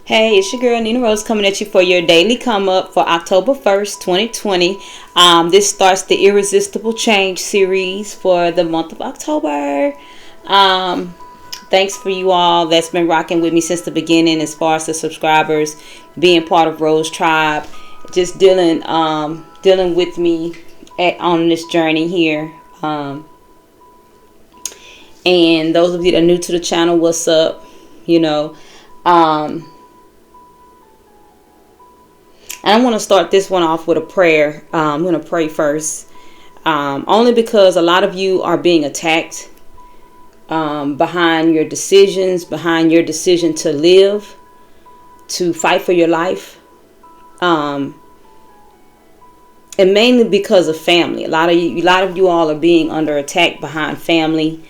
Hey, it's your girl NeenaRose coming at you for your daily come up for October 1st, 2020. This starts the Irresistible Change series for the month of October. Thanks for you all that's been rocking with me since the beginning, as far as the subscribers, being part of RoseTribe, just dealing with me on this journey here. And those of you that are new to the channel, what's up? And I want to start this one off with a prayer. I'm going to pray first. Only because a lot of you are being attacked behind your decisions, behind your decision to live, to fight for your life. And mainly because of family. A lot of you all are being under attack behind family.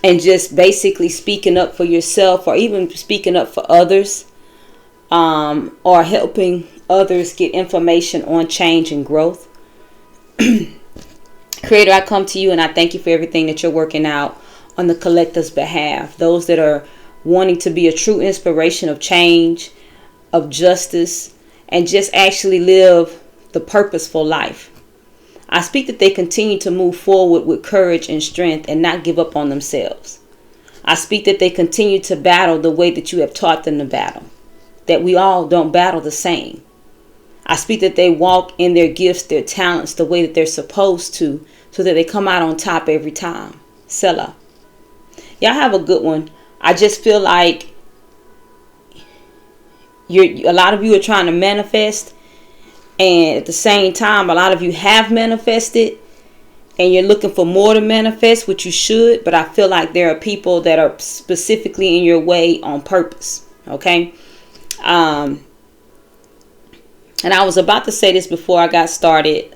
And just basically speaking up for yourself, or even speaking up for others, or helping others get information on change and growth. Creator, I come to you and I thank you for everything that you're working out on the collective's behalf. Those that are wanting to be a true inspiration of change, of justice, and just actually live the purposeful life. I speak that they continue to move forward with courage and strength and not give up on themselves. I speak that they continue to battle the way that you have taught them to battle. That we all don't battle the same. I speak that they walk in their gifts, their talents, the way that they're supposed to, so that they come out on top every time. Selah. Y'all have a good one. I just feel like a lot of you are trying to manifest. And at the same time, a lot of you have manifested and you're looking for more to manifest, which you should. But I feel like there are people that are specifically in your way on purpose. Okay. And I was about to say this before I got started.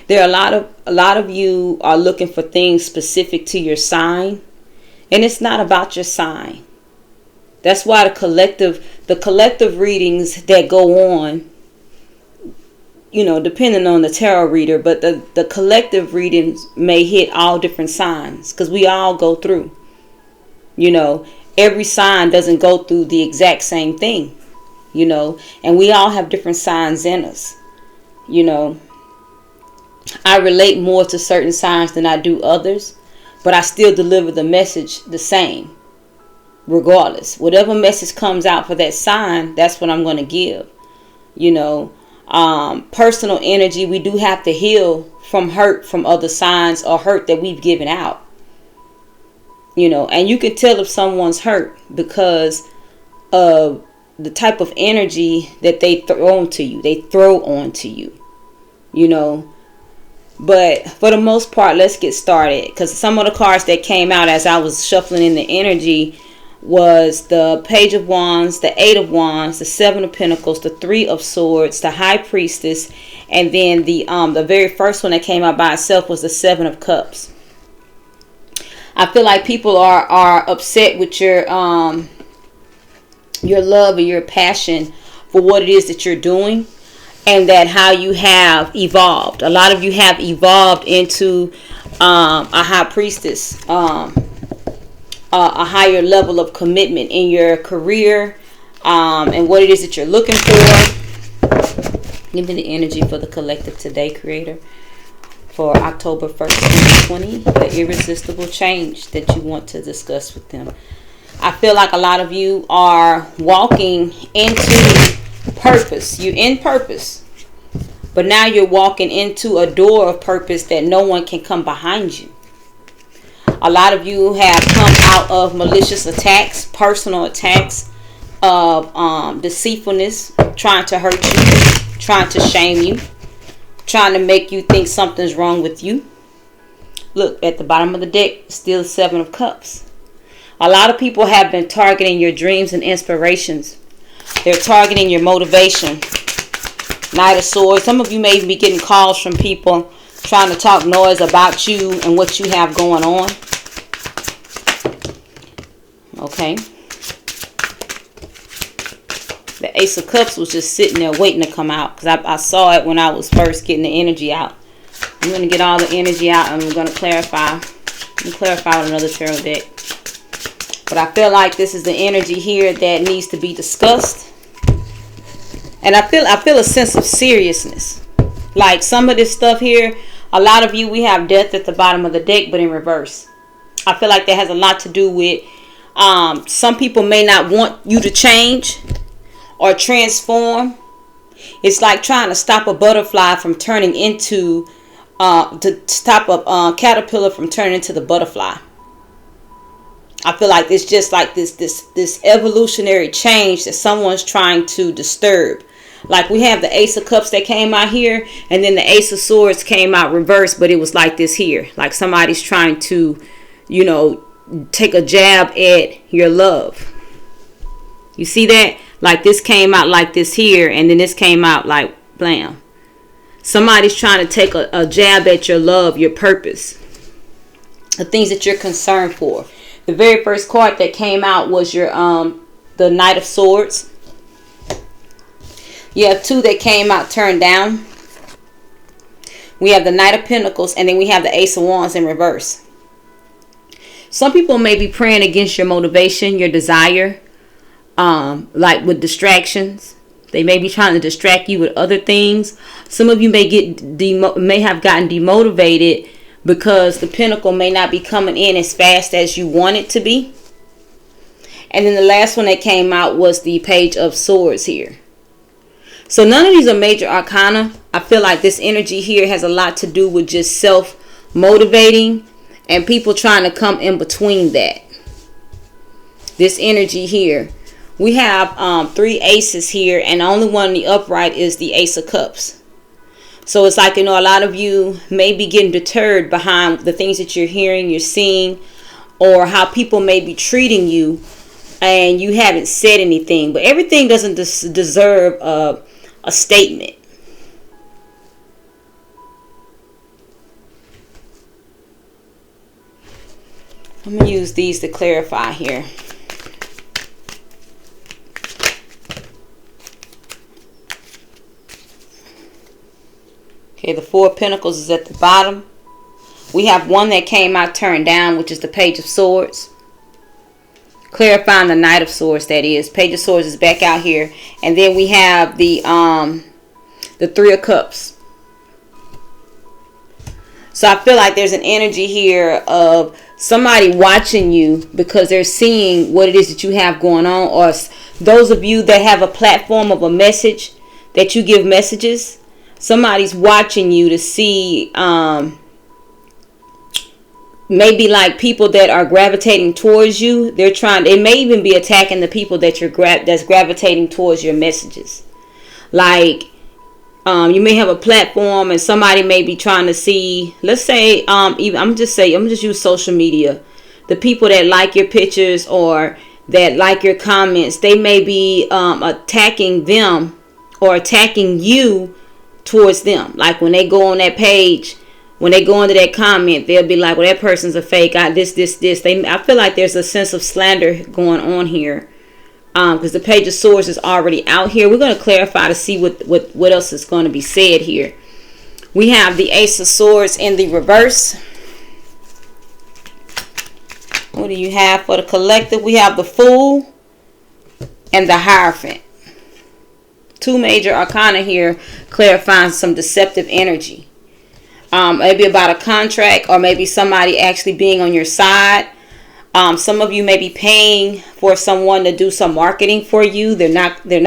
There are a lot of you are looking for things specific to your sign. And it's not about your sign. That's why the collective readings that go on, depending on the tarot reader, but the collective readings may hit all different signs, because we all go through. Every sign doesn't go through the exact same thing, and we all have different signs in us. I relate more to certain signs than I do others, but I still deliver the message the same. Regardless, whatever message comes out for that sign, that's what I'm going to give. Personal energy, we do have to heal from hurt from other signs, or hurt that we've given out. And you can tell if someone's hurt because of the type of energy that they throw onto you. But for the most part, let's get started, because some of the cards that came out as I was shuffling in the energy was the Page of Wands, the Eight of Wands, the Seven of Pentacles, the Three of Swords, the High Priestess, and then the very first one that came out by itself was the Seven of Cups. I feel like people are upset with your love or your passion for what it is that you're doing, and that how you have evolved. A lot of you have evolved into a High Priestess, a higher level of commitment in your career, and what it is that you're looking for. Give me the energy for the collective today, Creator, for October 1st, 2020, the irresistible change that you want to discuss with them. I feel like a lot of you are walking into purpose. You're in purpose, but now you're walking into a door of purpose that no one can come behind you. A lot of you have come out of malicious attacks, personal attacks of deceitfulness, trying to hurt you, trying to shame you, trying to make you think something's wrong with you. Look, at the bottom of the deck, still the Seven of Cups. A lot of people have been targeting your dreams and inspirations. They're targeting your motivation. Knight of Swords. Some of you may be getting calls from people trying to talk noise about you and what you have going on. Okay. The Ace of Cups was just sitting there waiting to come out, because I saw it when I was first getting the energy out. I'm going to get all the energy out and I'm going to clarify. I'm clarify with another tarot deck. But I feel like this is the energy here that needs to be discussed. And I feel a sense of seriousness. Like some of this stuff here, a lot of you, we have death at the bottom of the deck, but in reverse. I feel like that has a lot to do with some people may not want you to change or transform. It's like trying to stop a butterfly from turning into, to stop a caterpillar from turning into the butterfly. I feel like it's just like this evolutionary change that someone's trying to disturb. Like we have the Ace of Cups that came out here, and then the Ace of Swords came out reversed, but it was like this here. Like somebody's trying to, you know, take a jab at your love. You see that? Like this came out like this here, and then this came out like blam. Somebody's trying to take a jab at your love, your purpose, the things that you're concerned for. The very first card that came out was your the Knight of Swords. You have two that came out turned down. We have the Knight of Pentacles, and then we have the Ace of Wands in reverse. Some people may be praying against your motivation, your desire, like with distractions. They may be trying to distract you with other things. Some of you may have gotten demotivated because the Pentacle may not be coming in as fast as you want it to be. And then the last one that came out was the Page of Swords here. So none of these are major arcana. I feel like this energy here has a lot to do with just self-motivating and people trying to come in between that. This energy here. We have 3 aces here, and the only one in the upright is the Ace of Cups. So it's like, you know, a lot of you may be getting deterred behind the things that you're hearing, you're seeing, or how people may be treating you, and you haven't said anything. But everything doesn't deserve a statement. I'm going to use these to clarify here. Okay, the Four of Pentacles is at the bottom. We have one that came out turned down, which is the Page of Swords. Clarifying the Knight of Swords, that is. Page of Swords is back out here. And then we have the 3 of Cups. So I feel like there's an energy here of somebody watching you because they're seeing what it is that you have going on. Or those of you that have a platform of a message, that you give messages. Somebody's watching you to see maybe like people that are gravitating towards you. They may even be attacking the people that that's gravitating towards your messages. Like you may have a platform and somebody may be trying to see, let's say I'm just use social media. The people that like your pictures or that like your comments, they may be attacking them or attacking you towards them. Like when they go on that page, when they go into that comment, they'll be like, well, that person's a fake. I feel like there's a sense of slander going on here. Because the Page of Swords is already out here. We're going to clarify to see what else is going to be said here. We have the Ace of Swords in the reverse. What do you have for the collective? We have the Fool and the Hierophant. 2 major arcana here, clarifying some deceptive energy. Maybe about a contract, or maybe somebody actually being on your side. Some of you may be paying for someone to do some marketing for you. It's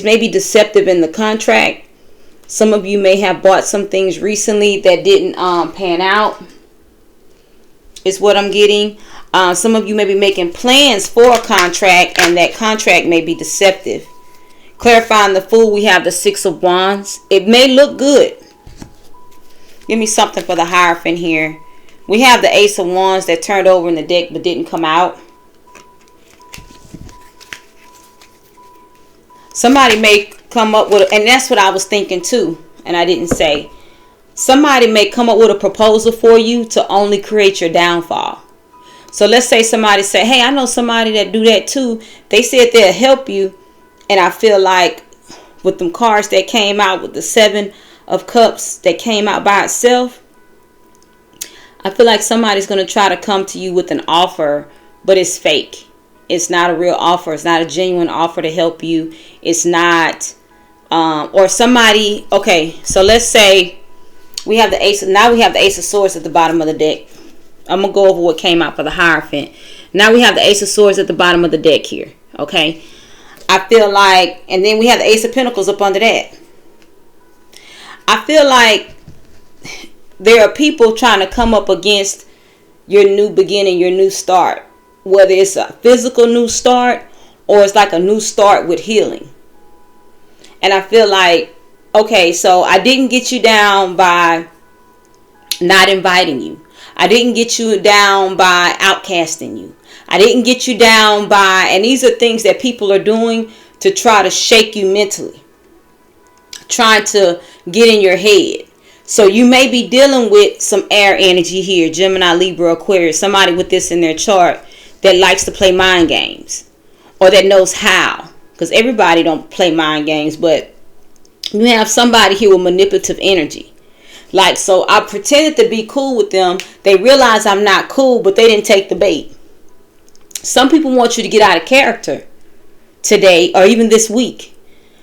maybe deceptive in the contract. Some of you may have bought some things recently that didn't pan out, is what I'm getting. Some of you may be making plans for a contract, and that contract may be deceptive. Clarifying the Fool, we have the 6 of Wands. It may look good. Give me something for the Hierophant here. We have the Ace of Wands that turned over in the deck but didn't come out. Somebody may come up with, and that's what I was thinking too, and I didn't say. Somebody may come up with a proposal for you to only create your downfall. So let's say somebody say, hey, I know somebody that do that too. They said they'll help you. And I feel like with them cards that came out with the 7 of Cups that came out by itself, I feel like somebody's going to try to come to you with an offer, but it's fake. It's not a real offer. It's not a genuine offer to help you. It's not, or somebody, okay, so let's say we have the Ace, now we have the Ace of Swords at the bottom of the deck. I'm going to go over what came out for the Hierophant. Now we have the Ace of Swords at the bottom of the deck here, okay? I feel like, and then we have the Ace of Pentacles up under that. I feel like there are people trying to come up against your new beginning, your new start. Whether it's a physical new start or it's like a new start with healing. And I feel like, okay, so I didn't get you down by not inviting you. I didn't get you down by outcasting you. I didn't get you down by, and these are things that people are doing to try to shake you mentally. Trying to get in your head. So you may be dealing with some air energy here. Gemini, Libra, Aquarius. Somebody with this in their chart that likes to play mind games. Or that knows how. Because everybody don't play mind games. But you have somebody here with manipulative energy. Like, so I pretended to be cool with them. They realize I'm not cool, but they didn't take the bait. Some people want you to get out of character today or even this week.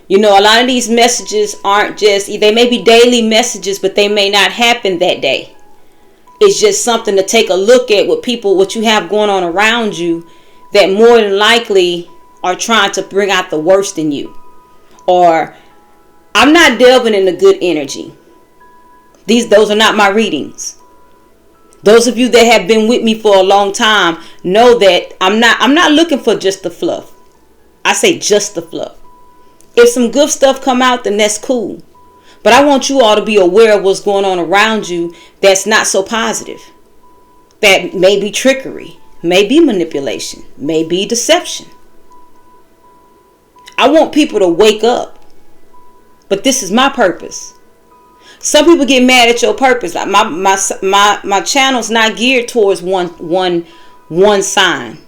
You know, a lot of these messages aren't just, they may be daily messages, but they may not happen that day. It's just something to take a look at with people, what you have going on around you that more than likely are trying to bring out the worst in you. Or, I'm not delving into good energy. Those are not my readings. Those of you that have been with me for a long time know that I'm not looking for just the fluff. I say just the fluff. If some good stuff come out, then that's cool. But I want you all to be aware of what's going on around you that's not so positive. That may be trickery, may be manipulation, may be deception. I want people to wake up. But this is my purpose. Some people get mad at your purpose. Like my channel's not geared towards one sign.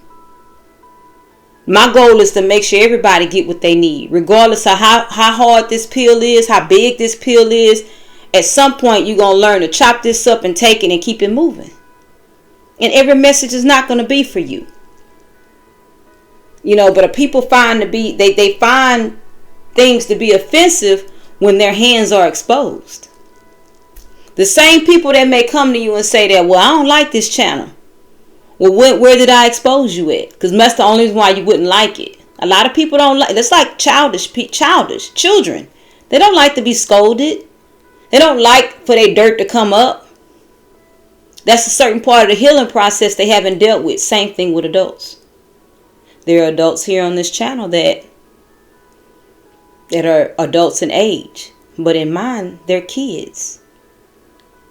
My goal is to make sure everybody get what they need, regardless of how hard this pill is, how big this pill is. At some point, you're going to learn to chop this up and take it and keep it moving. And every message is not going to be for you. You know, but people find they find things to be offensive when their hands are exposed. The same people that may come to you and say that, well, I don't like this channel. Well, where did I expose you at? Because that's the only reason why you wouldn't like it. A lot of people don't like. That's like childish children. They don't like to be scolded. They don't like for their dirt to come up. That's a certain part of the healing process they haven't dealt with. Same thing with adults. There are adults here on this channel that are adults in age, but in mind they're kids.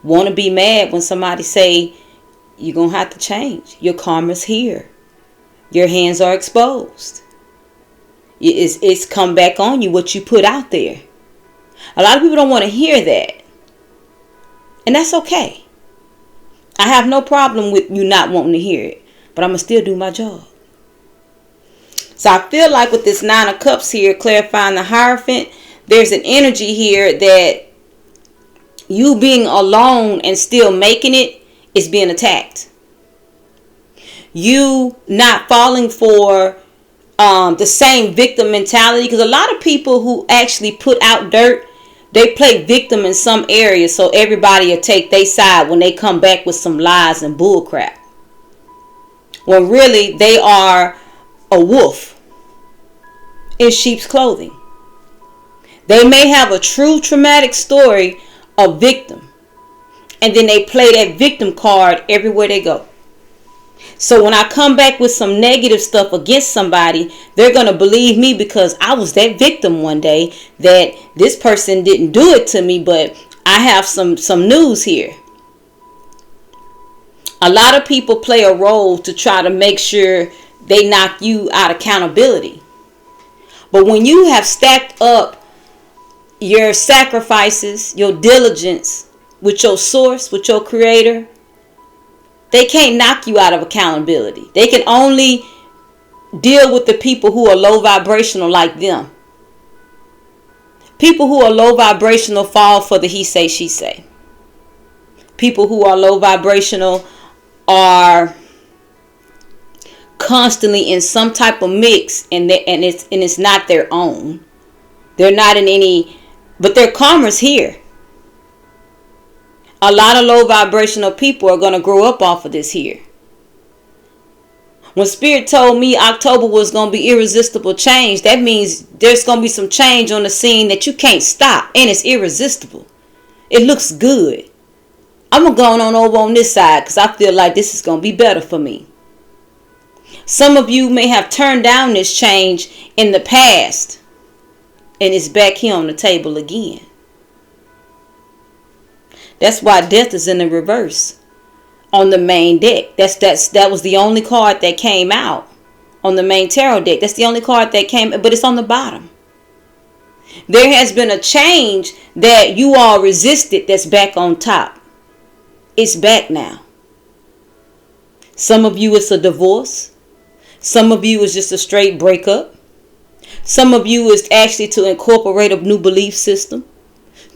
Want to be mad when somebody say, you're going to have to change. Your karma's here. Your hands are exposed. It's come back on you, what you put out there. A lot of people don't want to hear that. And that's okay. I have no problem with you not wanting to hear it. But I'm going to still do my job. So I feel like with this 9 of Cups here, clarifying the Hierophant, there's an energy here that you being alone and still making it is being attacked. You not falling for the same victim mentality, because a lot of people who actually put out dirt, they play victim in some areas, so everybody will take their side when they come back with some lies and bullcrap. When really they are a wolf in sheep's clothing. They may have a true traumatic story of victim, and then they play that victim card everywhere they go. So when I come back with some negative stuff against somebody, they're going to believe me because I was that victim one day, that this person didn't do it to me, but I have some news here. A lot of people play a role to try to make sure they knock you out of accountability. But when you have stacked up your sacrifices, your diligence with your source, with your creator, they can't knock you out of accountability. They can only deal with the people who are low vibrational like them. People who are low vibrational fall for the he say, she say. People who are low vibrational are constantly in some type of mix, and it's not their own. They're not in any, but their karma's here. A lot of low vibrational people are going to grow up off of this here. When Spirit told me October was going to be irresistible change, that means there's going to be some change on the scene that you can't stop, and it's irresistible. It looks good. I'm going on over on this side because I feel like this is going to be better for me. Some of you may have turned down this change in the past, and it's back here on the table again. That's why death is in the reverse on the main deck. That was the only card that came out on the main tarot deck. That's the only card that came, but it's on the bottom. There has been a change that you all resisted that's back on top. It's back now. Some of you it's a divorce. Some of you is just a straight breakup. Some of you is actually to incorporate a new belief system,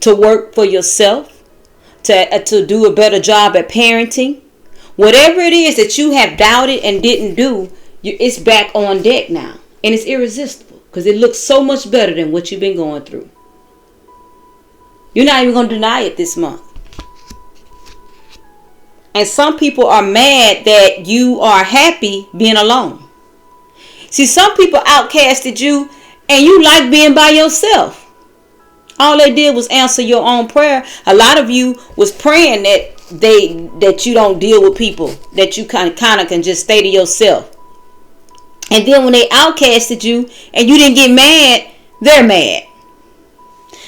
to work for yourself, to do a better job at parenting. Whatever it is that you have doubted and didn't do, it's back on deck now. And it's irresistible because it looks so much better than what you've been going through. You're not even going to deny it this month. And some people are mad that you are happy being alone. See, some people outcasted you and you like being by yourself. All they did was answer your own prayer. A lot of you was praying that you don't deal with people, that you kind of can just stay to yourself. And then when they outcasted you and you didn't get mad, they're mad.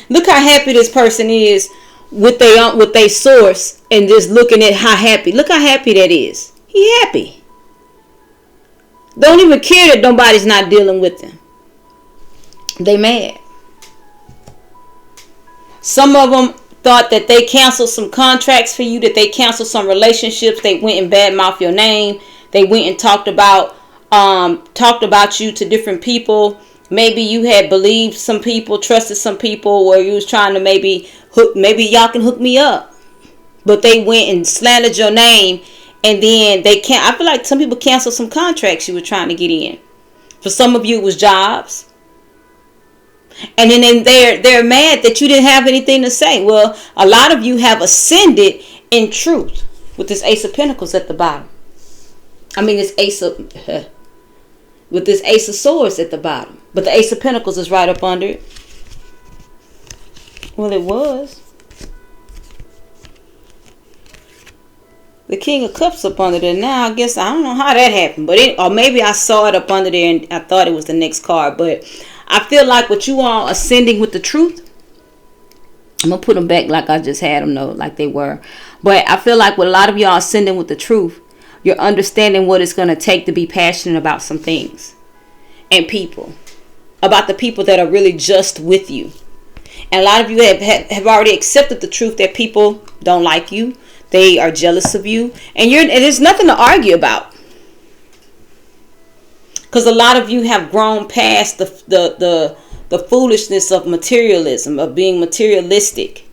Look how happy this person is with their source, and just looking at how happy. Look how happy that is. He happy. Don't even care that nobody's not dealing with them. They mad. Some of them thought that they canceled some contracts for you, that they canceled some relationships. They went and badmouthed your name. They went and talked about you to different people. Maybe you had believed some people, trusted some people, where you was trying to maybe y'all can hook me up. But they went and slandered your name, and then I feel like some people canceled some contracts you were trying to get in. For some of you, it was jobs. And then they're mad that you didn't have anything to say. Well, a lot of you have ascended in truth with this Ace of Pentacles at the bottom. I mean, this with this Ace of Swords at the bottom. But the Ace of Pentacles is right up under it. Well, it was. The King of Cups up under there. Now, I guess, I don't know how that happened. Or maybe I saw it up under there and I thought it was the next card. But I feel like what you all ascending with the truth. I'm going to put them back like I just had them, though, like they were. But I feel like with a lot of y'all ascending with the truth, you're understanding what it's going to take to be passionate about some things. And people. About the people that are really just with you. And a lot of you have already accepted the truth that people don't like you. They are jealous of you. And there's nothing to argue about. Because a lot of you have grown past the foolishness of materialism, of being materialistic.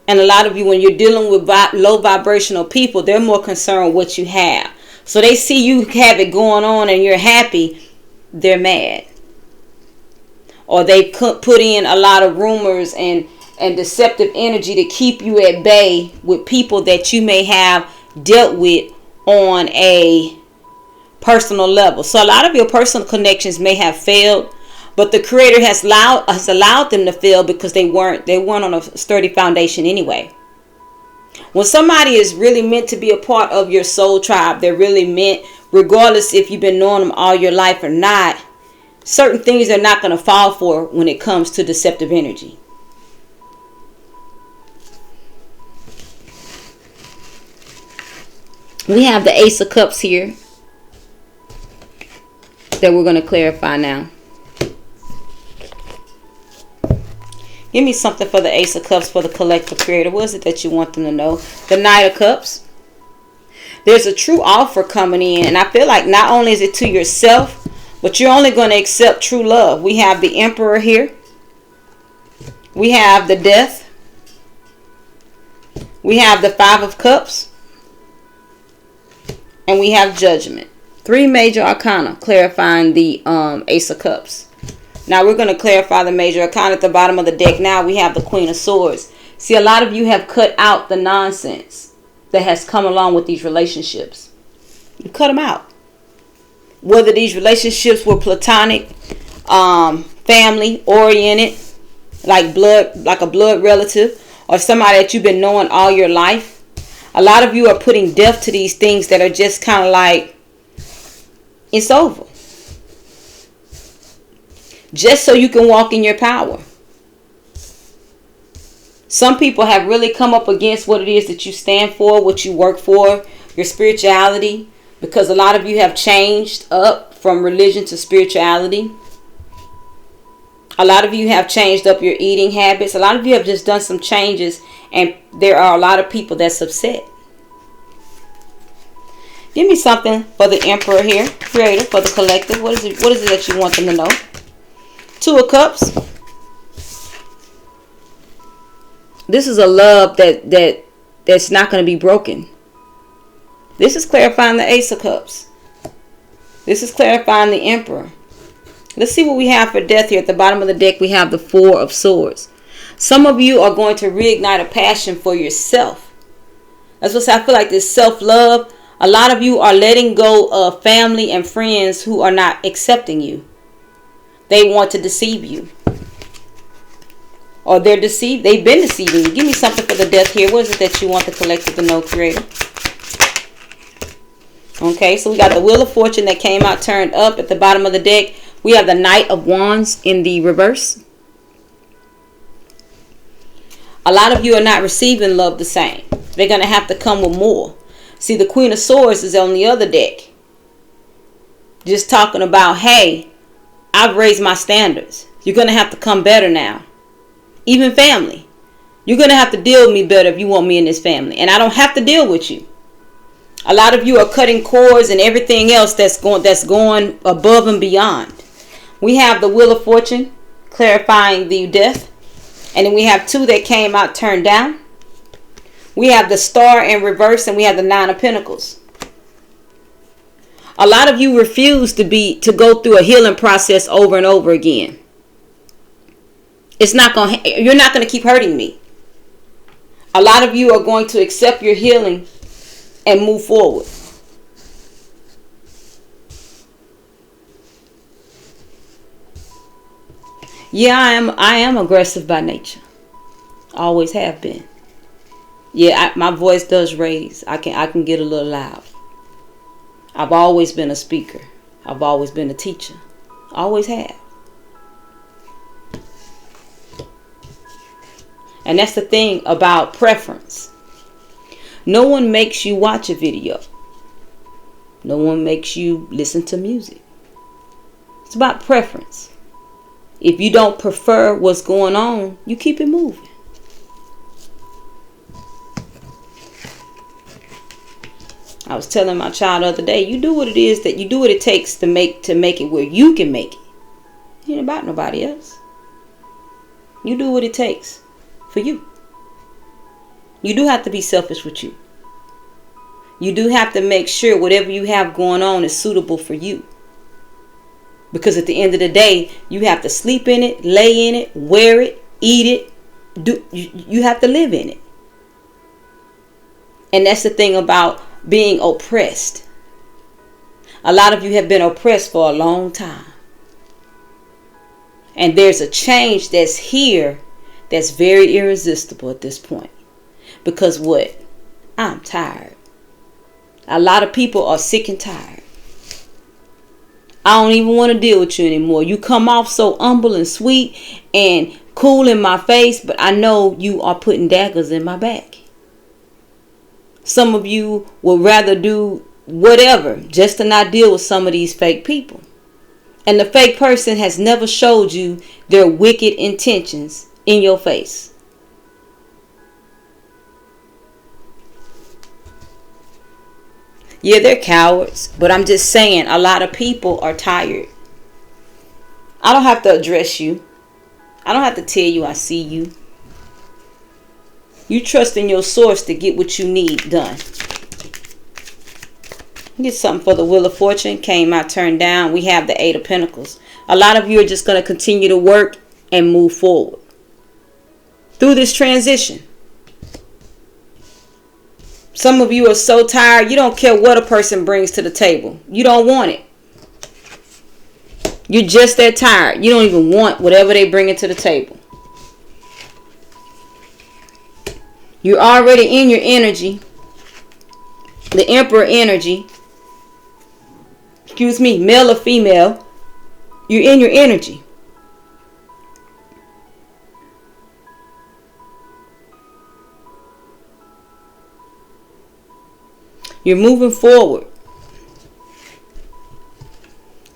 And a lot of you, when you're dealing with low vibrational people, they're more concerned with what you have. So they see you have it going on and you're happy, they're mad. Or they put in a lot of rumors and deceptive energy to keep you at bay with people that you may have dealt with on a personal level. So a lot of your personal connections may have failed, but the Creator has allowed them to fail because they weren't on a sturdy foundation anyway. When somebody is really meant to be a part of your soul tribe, they're really meant, regardless if you've been knowing them all your life or not, certain things they're not going to fall for when it comes to deceptive energy. We have the Ace of Cups here that we're going to clarify now. Give me something for the Ace of Cups for the collective Creator. What is it that you want them to know? The Knight of Cups. There's a true offer coming in. And I feel like not only is it to yourself, but you're only going to accept true love. We have the Emperor here. We have the Death. We have the Five of Cups. And we have Judgment. 3 major arcana clarifying the Ace of Cups. Now we're going to clarify the major arcana at the bottom of the deck. Now we have the Queen of Swords. See, a lot of you have cut out the nonsense that has come along with these relationships. You cut them out. Whether these relationships were platonic, family oriented, like a blood relative, or somebody that you've been knowing all your life. A lot of you are putting death to these things that are just kind of like, it's over. Just so you can walk in your power. Some people have really come up against what it is that you stand for, what you work for, your spirituality, because a lot of you have changed up from religion to spirituality. A lot of you have changed up your eating habits. A lot of you have just done some changes, and there are a lot of people that's upset. Give me something for the Emperor here, Creator, for the collective. What is it that you want them to know? 2 of Cups. This is a love that's not going to be broken. This is clarifying the Ace of Cups. This is clarifying the Emperor. Let's see what we have for Death here. At the bottom of the deck, we have the 4 of Swords. Some of you are going to reignite a passion for yourself. That's what I feel like, this self-love. A lot of you are letting go of family and friends who are not accepting you. They want to deceive you. Or they've been deceiving you. Give me something for the Death here. What is it that you want the collective to know, Creator? Okay, so we got the Wheel of Fortune that came out turned up at the bottom of the deck. We have the Knight of Wands in the reverse. A lot of you are not receiving love the same. They're going to have to come with more. See, the Queen of Swords is on the other deck. Just talking about, hey, I've raised my standards. You're going to have to come better now. Even family. You're going to have to deal with me better if you want me in this family. And I don't have to deal with you. A lot of you are cutting cords and everything else that's going above and beyond. We have the Wheel of Fortune clarifying the Death. And then we have 2 that came out turned down. We have the Star in reverse, and we have the 9 of Pentacles. A lot of you refuse to go through a healing process over and over again. You're not going to keep hurting me. A lot of you are going to accept your healing and move forward. Yeah, I am aggressive by nature. Always have been. Yeah, my voice does raise. I can get a little loud. I've always been a speaker. I've always been a teacher. Always have. And that's the thing about preference. No one makes you watch a video. No one makes you listen to music. It's about preference. If you don't prefer what's going on, you keep it moving. I was telling my child the other day, you do what it takes to make it where you can make it. It ain't about nobody else. You do what it takes for you. You do have to be selfish with you. You do have to make sure whatever you have going on is suitable for you. Because at the end of the day, you have to sleep in it, lay in it, wear it, eat it. You have to live in it. And that's the thing about being oppressed. A lot of you have been oppressed for a long time. And there's a change that's here that's very irresistible at this point. Because what? I'm tired. A lot of people are sick and tired. I don't even want to deal with you anymore. You come off so humble and sweet and cool in my face, but I know you are putting daggers in my back. Some of you would rather do whatever just to not deal with some of these fake people. And the fake person has never showed you their wicked intentions in your face. Yeah, they're cowards, but I'm just saying a lot of people are tired. I don't have to address you. I don't have to tell you I see you. You trust in your source to get what you need done. Get something for the Wheel of Fortune. Came out turned down. We have the Eight of Pentacles. A lot of you are just going to continue to work and move forward through this transition. Some of you are so tired, you don't care what a person brings to the table. You don't want it. You're just that tired. You don't even want whatever they bring to the table. You're already in your energy. The Emperor energy. Excuse me, male or female. You're in your energy. You're moving forward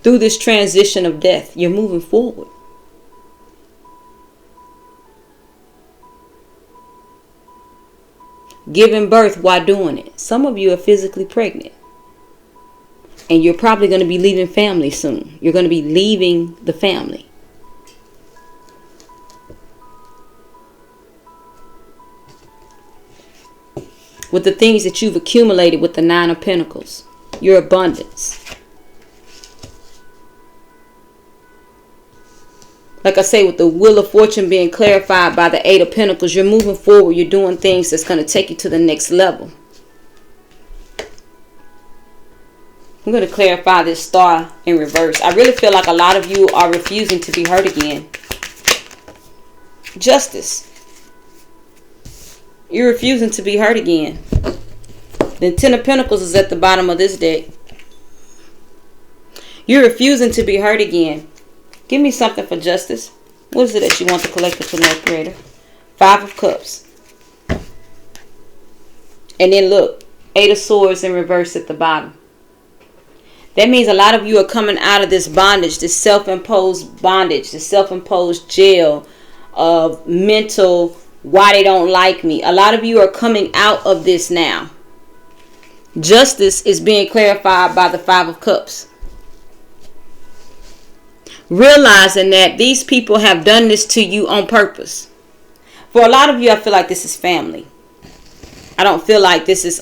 through this transition of death. You're moving forward. Giving birth while doing it. Some of you are physically pregnant. And you're probably going to be leaving family soon. You're going to be leaving the family. With the things that you've accumulated with the Nine of Pentacles. Your abundance. Like I say, with the Wheel of Fortune being clarified by the Eight of Pentacles, you're moving forward. You're doing things that's going to take you to the next level. I'm going to clarify this star in reverse. I really feel like a lot of you are refusing to be hurt again. Justice. You're refusing to be hurt again. The Ten of Pentacles is at the bottom of this deck. You're refusing to be hurt again. Give me something for justice. What is it that you want the collective to know, Creator? Five of Cups. And then look, Eight of Swords in reverse at the bottom. That means a lot of you are coming out of this bondage, this self-imposed bondage, this self-imposed jail of mental, why they don't like me. A lot of you are coming out of this now. Justice is being clarified by the Five of Cups. Realizing that these people have done this to you on purpose. For a lot of you, I feel like this is family. I don't feel like this is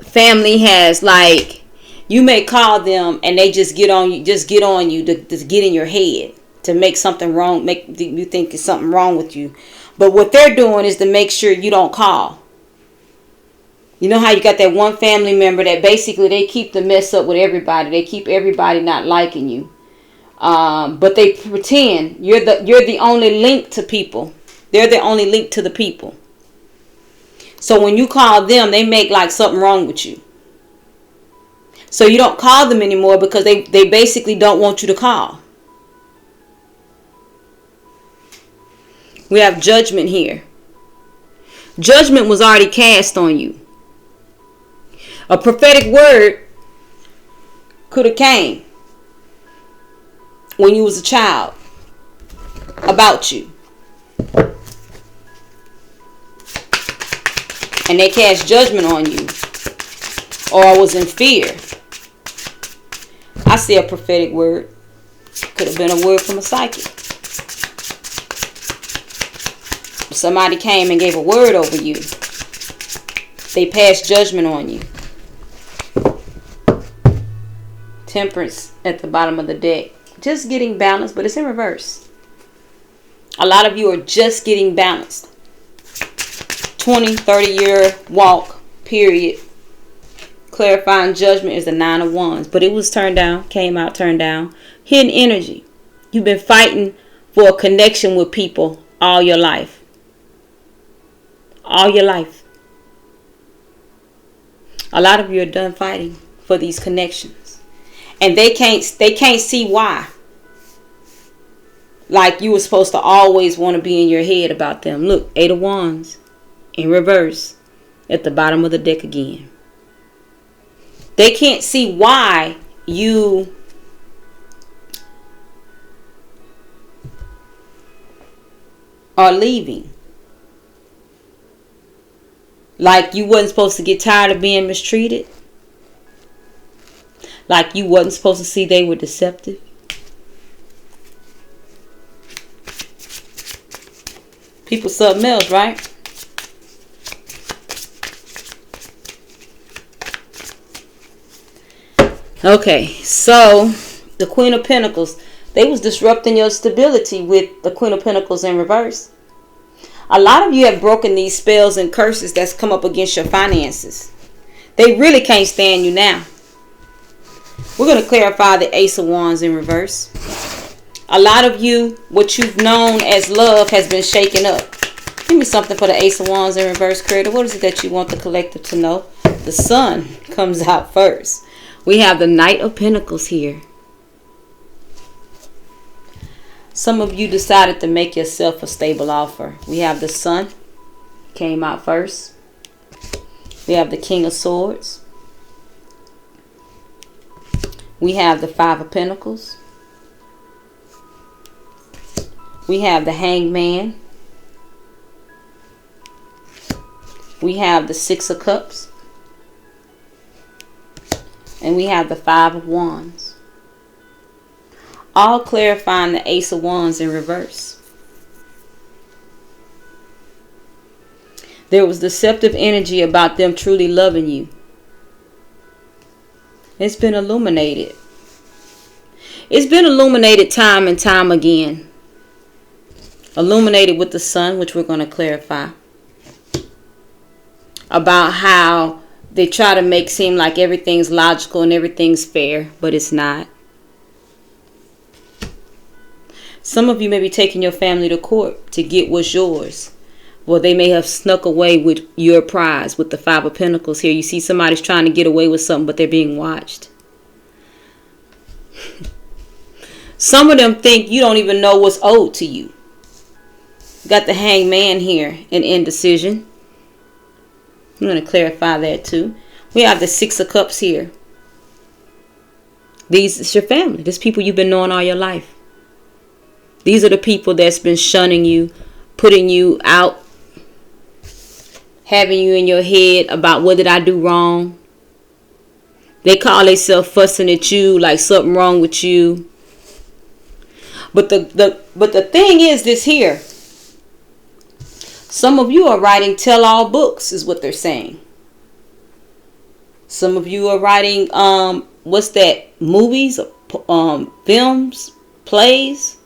family has, like, you may call them and they just get on you, to get in your head, to make something wrong, make you think there's something wrong with you. But what they're doing is to make sure you don't call. You know how you got that one family member that basically they keep the mess up with everybody. They keep everybody not liking you. But they pretend you're the only link to people. They're the only link to the people. So when you call them, they make like something wrong with you. So you don't call them anymore because they basically don't want you to call. We have judgment here. Judgment was already cast on you. A prophetic word could have came when you was a child about you. And they cast judgment on you. Or I was in fear. I see a prophetic word. Could have been a word from a psychic. Somebody came and gave a word over you. They passed judgment on you. Temperance at the bottom of the deck. Just getting balanced, but it's in reverse. A lot of you are just getting balanced. 20, 30-year walk, period. Clarifying judgment is the Nine of Wands. But it was turned down, came out, turned down. Hidden energy. You've been fighting for a connection with people all your life. All your life. A lot of you are done fighting for these connections. And they can't see why. Like you were supposed to always want to be in your head about them. Look, Eight of Wands in reverse at the bottom of the deck again. They can't see why you are leaving. Like you wasn't supposed to get tired of being mistreated. Like you wasn't supposed to see they were deceptive. People something else, right? Okay, so the Queen of Pentacles, they was disrupting your stability with the Queen of Pentacles in reverse. A lot of you have broken these spells and curses that's come up against your finances. They really can't stand you now. We're going to clarify the Ace of Wands in reverse. A lot of you, what you've known as love has been shaken up. Give me something for the Ace of Wands in reverse, Creator. What is it that you want the collective to know? The Sun comes out first. We have the Knight of Pentacles here. Some of you decided to make yourself a stable offer. We have the Sun came out first. We have the King of Swords. We have the Five of Pentacles. We have the Hanged Man. We have the Six of Cups. And we have the Five of Wands. All clarifying the Ace of Wands in reverse. There was deceptive energy about them truly loving you. It's been illuminated. It's been illuminated time and time again. Illuminated with the Sun, which we're going to clarify. About how they try to make seem like everything's logical and everything's fair, but it's not. Some of you may be taking your family to court to get what's yours. Well, they may have snuck away with your prize with the Five of Pentacles here. You see somebody's trying to get away with something, but they're being watched. Some of them think you don't even know what's owed to you. Got the Hanged Man here in indecision. I'm going to clarify that too. We have the Six of Cups here. These is your family. This people you've been knowing all your life. These are the people that's been shunning you, putting you out, having you in your head about what did I do wrong. They call themselves fussing at you like something wrong with you. But the thing is this here. Some of you are writing tell-all books is what they're saying. Some of you are writing, what's that, movies, films, plays.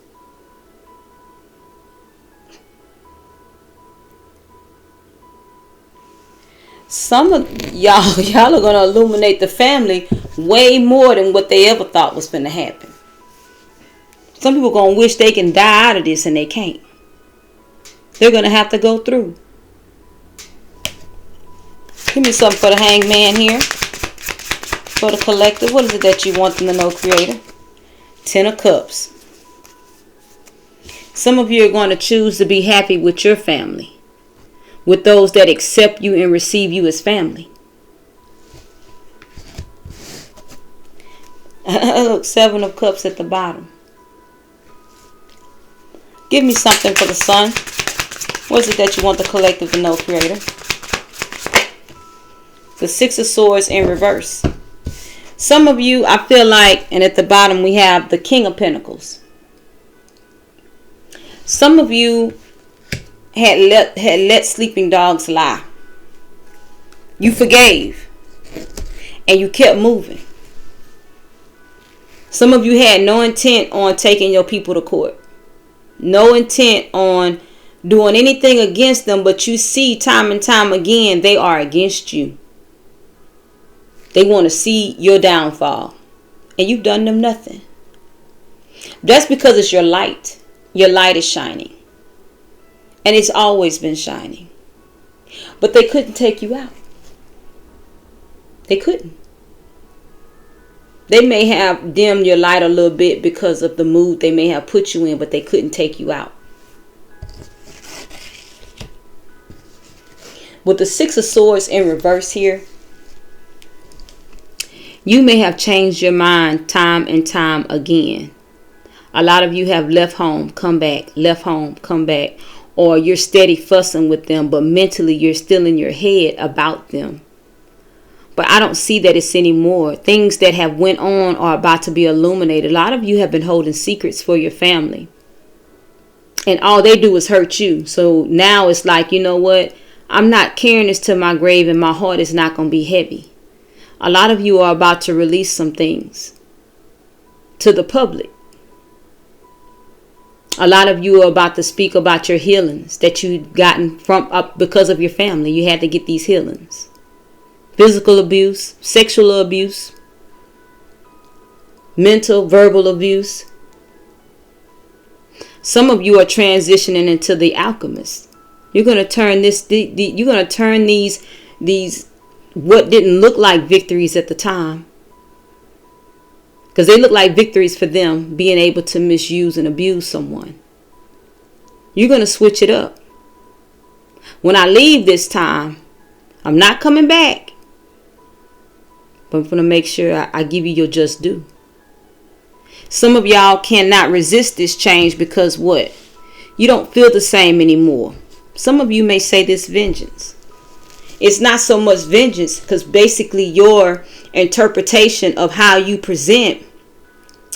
Some of y'all are going to illuminate the family way more than what they ever thought was going to happen. Some people are going to wish they can die out of this and they can't. They're going to have to go through. Give me something for the Hanged Man here. For the collective. What is it that you want them to know, Creator? Ten of Cups. Some of you are going to choose to be happy with your family. With those that accept you and receive you as family. Look, Seven of Cups at the bottom. Give me something for the Sun. What is it that you want the collective to know, Creator? The Six of Swords in reverse. Some of you, I feel like, and at the bottom we have the King of Pentacles. Some of you had let sleeping dogs lie. You forgave. And you kept moving. Some of you had no intent on taking your people to court. No intent on doing anything against them, but you see time and time again they are against you. They want to see your downfall. And you've done them nothing. That's because it's your light. Your light is shining. And it's always been shining. But they couldn't take you out. They couldn't. They may have dimmed your light a little bit because of the mood they may have put you in, but they couldn't take you out. With the Six of Swords in reverse here, you may have changed your mind time and time again. A lot of you have left home, come back, left home, come back. Or you're steady fussing with them, but mentally you're still in your head about them. But I don't see that it's anymore. Things that have went on are about to be illuminated. A lot of you have been holding secrets for your family. And all they do is hurt you. So now it's like, you know what? I'm not carrying this to my grave, and my heart is not going to be heavy. A lot of you are about to release some things to the public. A lot of you are about to speak about your healings that you've gotten from because of your family. You had to get these healings. Physical abuse, sexual abuse, mental, verbal abuse. Some of you are transitioning into the alchemist. You're going to turn you're going to turn these what didn't look like victories at the time, because they look like victories for them, being able to misuse and abuse someone. You're going to switch it up. When I leave this time, I'm not coming back. But I'm going to make sure I give you your just due. Some of y'all cannot resist this change because what? You don't feel the same anymore. Some of you may say this vengeance. It's not so much vengeance, because basically your interpretation of how you present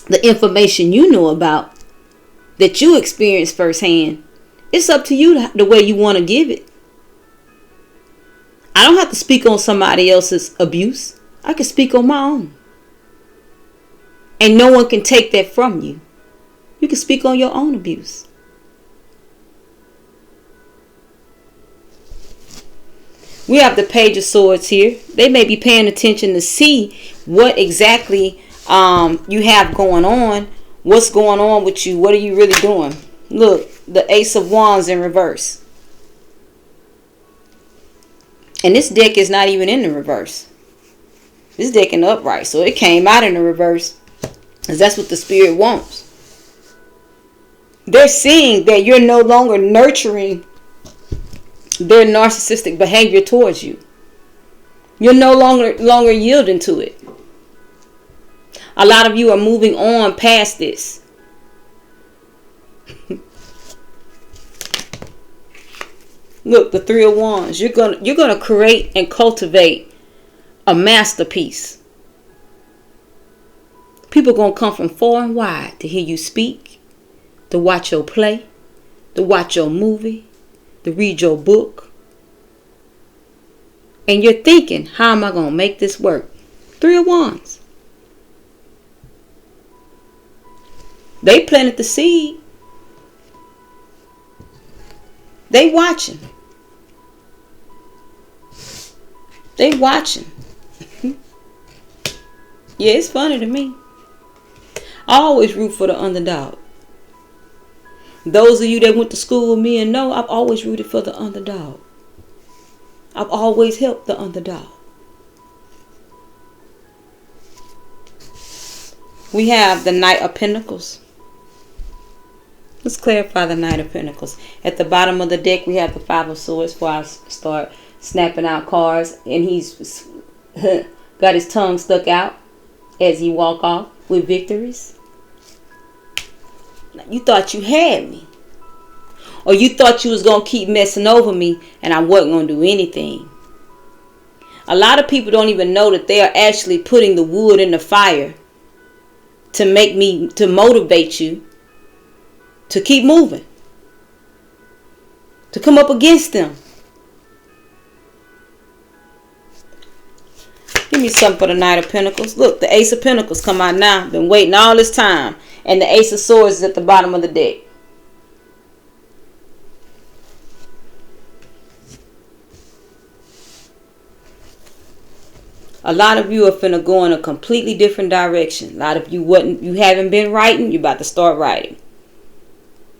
the information you know about, that you experienced firsthand, it's up to you the way you want to give it. I don't have to speak on somebody else's abuse. I can speak on my own. And no one can take that from you. You can speak on your own abuse. We have the Page of Swords here. They may be paying attention to see what exactly you have going on. What's going on with you? What are you really doing? Look, the Ace of Wands in reverse. And this deck is not even in the reverse. This deck in the upright. So it came out in the reverse, because that's what the Spirit wants. They're seeing that you're no longer nurturing their narcissistic behavior towards you. You're no longer yielding to it. A lot of you are moving on past this. Look, the Three of Wands. You're gonna create and cultivate a masterpiece. People gonna come from far and wide to hear you speak, to watch your play, to watch your movie, to read your book. And you're thinking, how am I going to make this work? Three of Wands. They planted the seed. They watching. They watching. Yeah, it's funny to me. I always root for the underdog. Those of you that went to school with me and know, I've always rooted for the underdog. I've always helped the underdog. We have the Knight of Pentacles. Let's clarify the Knight of Pentacles. At the bottom of the deck, we have the Five of Swords before I start snapping out cards. And he's got his tongue stuck out as he walk off with victories. You thought you had me. Or you thought you was going to keep messing over me and I wasn't going to do anything. A lot of people don't even know that they are actually putting the wood in the fire to motivate you to keep moving. To come up against them. Give me something for the Knight of Pentacles. Look, the Ace of Pentacles come out now. Been waiting all this time. And the Ace of Swords is at the bottom of the deck. A lot of you are finna go in a completely different direction. A lot of you haven't been writing. You're about to start writing.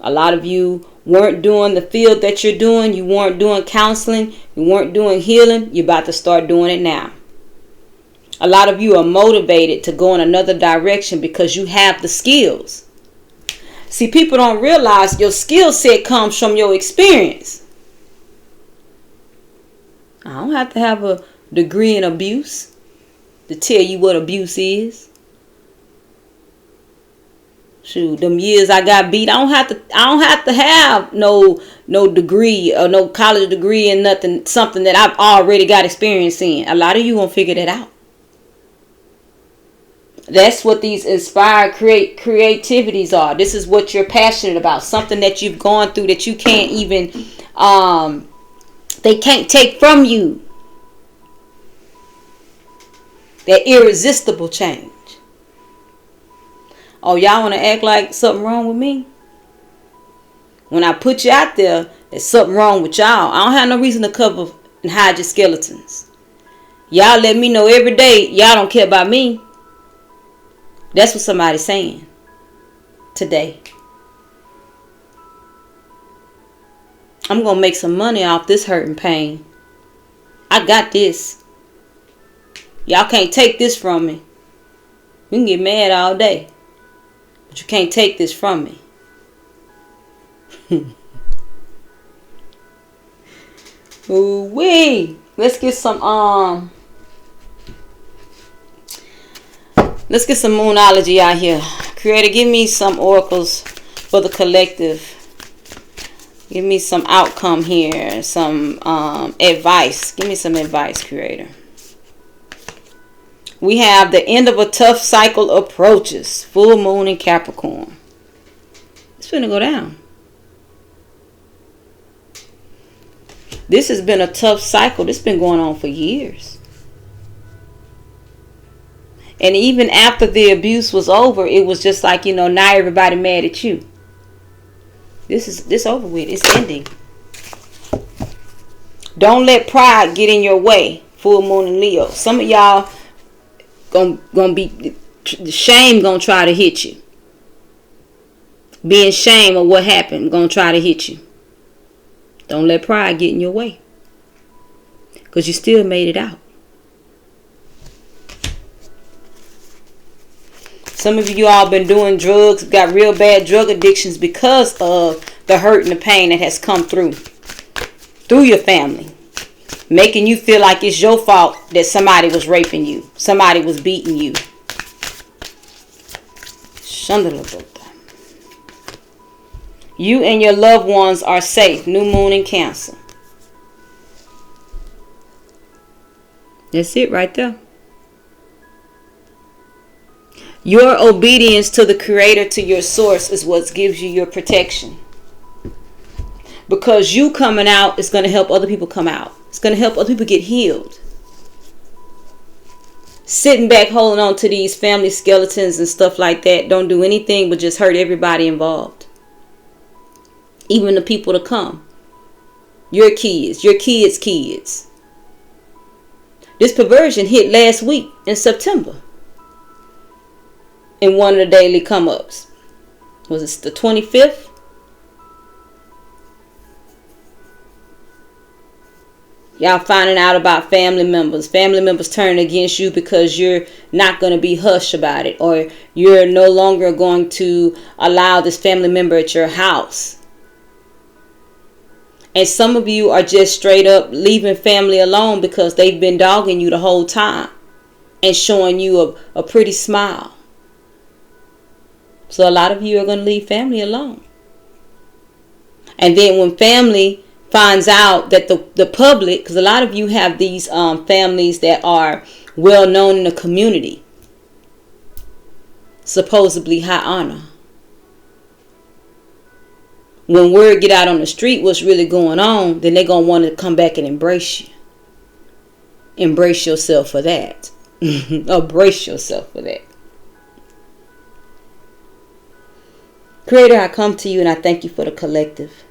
A lot of you weren't doing the field that you're doing. You weren't doing counseling. You weren't doing healing. You're about to start doing it now. A lot of you are motivated to go in another direction because you have the skills. See, people don't realize your skill set comes from your experience. I don't have to have a degree in abuse to tell you what abuse is. Shoot, them years I got beat, I don't have to have no degree or no college degree and nothing, something that I've already got experience in. A lot of you won't figure that out. That's what these inspired creativities are. This is what you're passionate about. Something that you've gone through that you can't even, they can't take from you. That irresistible change. Oh, y'all want to act like something wrong with me? When I put you out there, there's something wrong with y'all. I don't have no reason to cover and hide your skeletons. Y'all let me know every day y'all don't care about me. That's what somebody's saying today. I'm going to make some money off this hurt and pain. I got this. Y'all can't take this from me. You can get mad all day, but you can't take this from me. Ooh-wee. Let's get some moonology out here. Creator, give me some oracles for the collective. Give me some outcome here. Some advice. Give me some advice, Creator. We have the end of a tough cycle approaches. Full moon in Capricorn. It's gonna go down. This has been a tough cycle. This has been going on for years. And even after the abuse was over, it was just like, now everybody mad at you. This over with. It's ending. Don't let pride get in your way. Full moon in Leo. Some of y'all gonna be shame gonna try to hit you. Being shame of what happened gonna try to hit you. Don't let pride get in your way. Because you still made it out. Some of you all been doing drugs, got real bad drug addictions because of the hurt and the pain that has come through your family. Making you feel like it's your fault that somebody was raping you. Somebody was beating you. You and your loved ones are safe. New moon in Cancer. That's it right there. Your obedience to the Creator, to your source, is what gives you your protection. Because you coming out is going to help other people come out. It's going to help other people get healed. Sitting back holding on to these family skeletons and stuff like that don't do anything but just hurt everybody involved. Even the people to come. Your kids. Your kids' kids. This perversion hit last week in September. In one of the daily come-ups. Was it the 25th? Y'all finding out about family members. Family members turning against you because you're not going to be hush about it. Or you're no longer going to allow this family member at your house. And some of you are just straight up leaving family alone because they've been dogging you the whole time. And showing you a pretty smile. So a lot of you are going to leave family alone. And then when family finds out that the public, because a lot of you have these families that are well known in the community, supposedly high honor. When word get out on the street what's really going on, then they're going to want to come back and embrace you. Embrace yourself for that. Or brace yourself for that. Creator, I come to you and I thank you for the collective.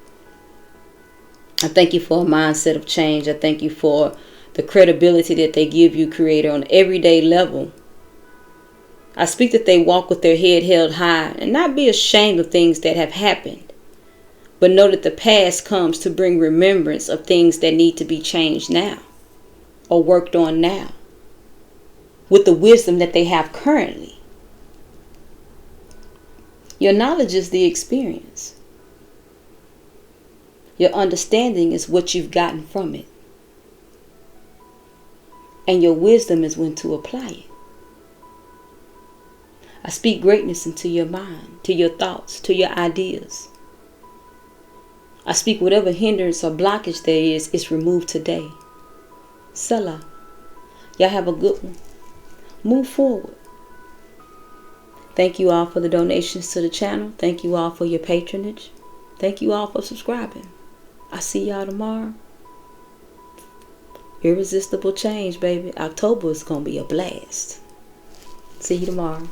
I thank you for a mindset of change. I thank you for the credibility that they give you, Creator, on an everyday level. I speak that they walk with their head held high and not be ashamed of things that have happened, but know that the past comes to bring remembrance of things that need to be changed now or worked on now with the wisdom that they have currently. Your knowledge is the experience. Your understanding is what you've gotten from it. And your wisdom is when to apply it. I speak greatness into your mind, to your thoughts, to your ideas. I speak whatever hindrance or blockage there is removed today. Selah. Y'all have a good one. Move forward. Thank you all for the donations to the channel. Thank you all for your patronage. Thank you all for subscribing. I'll see y'all tomorrow. Irresistible change, baby. October is going to be a blast. See you tomorrow.